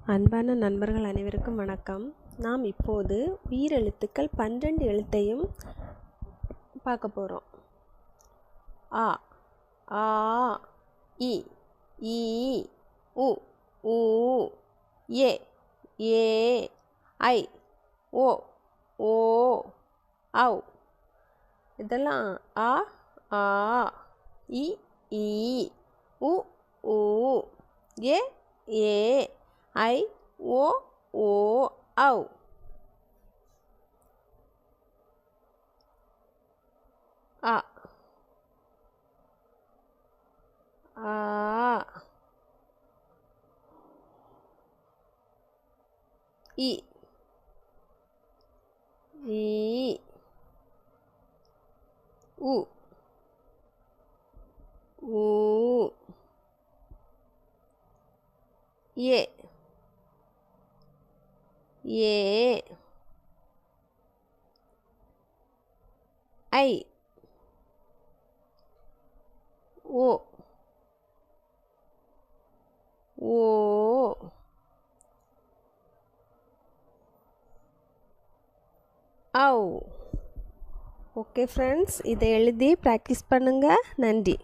அன்பான நண்பர்கள் அனைவருக்கும் வணக்கம். நாம் இப்போது உயிரெழுத்துக்கள் 12 எழுத்தையும் பார்க்க போகிறோம். ஆ, ஆ, இ, ஈ, உ, ஊ, ஏ, ஏ, ஐ, ஓ, ஓ, ஔ. இதெல்லாம் ஆ, ஆ, இ, ஈ, உ, ஊ, ஏ, ஏ, ஐ, ஓ, ஓ, ஔ. ஆ, ஆ, இ, ஈ, உ, ஊ, ஏ, ஏ, ஐ, ஓ, ஓ, ஔ. ஓகே ஃப்ரெண்ட்ஸ், இதை எழுதி ப்ராக்டிஸ் பண்ணுங்கள். நன்றி.